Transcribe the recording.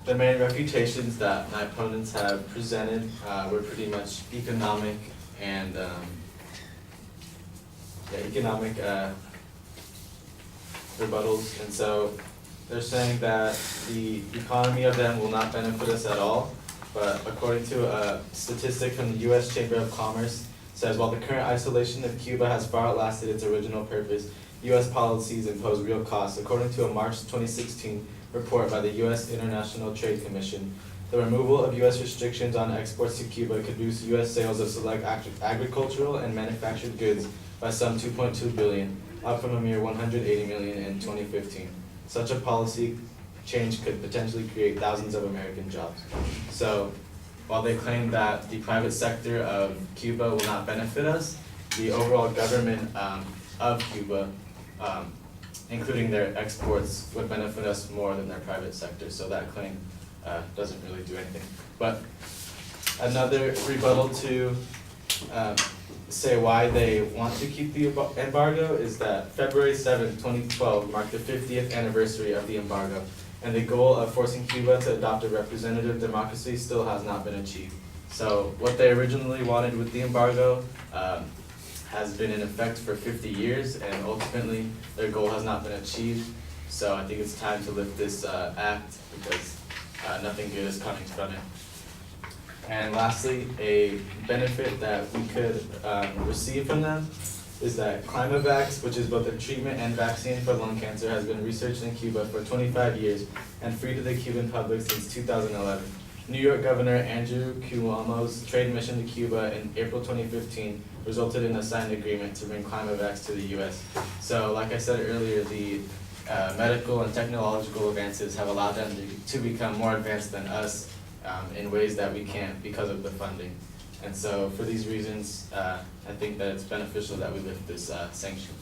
the main refutations that my opponents have presented were pretty much economic and economic rebuttals, and so they're saying that the economy of them will not benefit us at all, but according to a statistic from the U.S. Chamber of Commerce, says while the current isolation of Cuba has far outlasted its original purpose, U.S. policies impose real costs. According to a March 2016 report by the U.S. International Trade Commission, the removal of U.S. restrictions on exports to Cuba could boost U.S. sales of select agricultural and manufactured goods by some $2.2 billion, up from a mere $180 million in 2015. Such a policy change could potentially create thousands of American jobs. So, while they claim that the private sector of Cuba will not benefit us, the overall government of Cuba, including their exports, would benefit us more than their private sector. So that claim doesn't really do anything. But another rebuttal to say why they want to keep the embargo is that February 7, 2012 marked the 50th anniversary of the embargo, and the goal of forcing Cuba to adopt a representative democracy still has not been achieved. So what they originally wanted with the embargo has been in effect for 50 years, and ultimately their goal has not been achieved. So I think it's time to lift this act because nothing good is coming from it. And lastly, a benefit that we could receive from them is that Climavax, which is both a treatment and vaccine for lung cancer, has been researched in Cuba for 25 years and free to the Cuban public since 2011. New York Governor Andrew Cuomo's trade mission to Cuba in April 2015 resulted in a signed agreement to bring Climavax to the U.S. So, like I said earlier, the medical and technological advances have allowed them to become more advanced than us in ways that we can't because of the funding. And so for these reasons, I think that it's beneficial that we lift this sanction.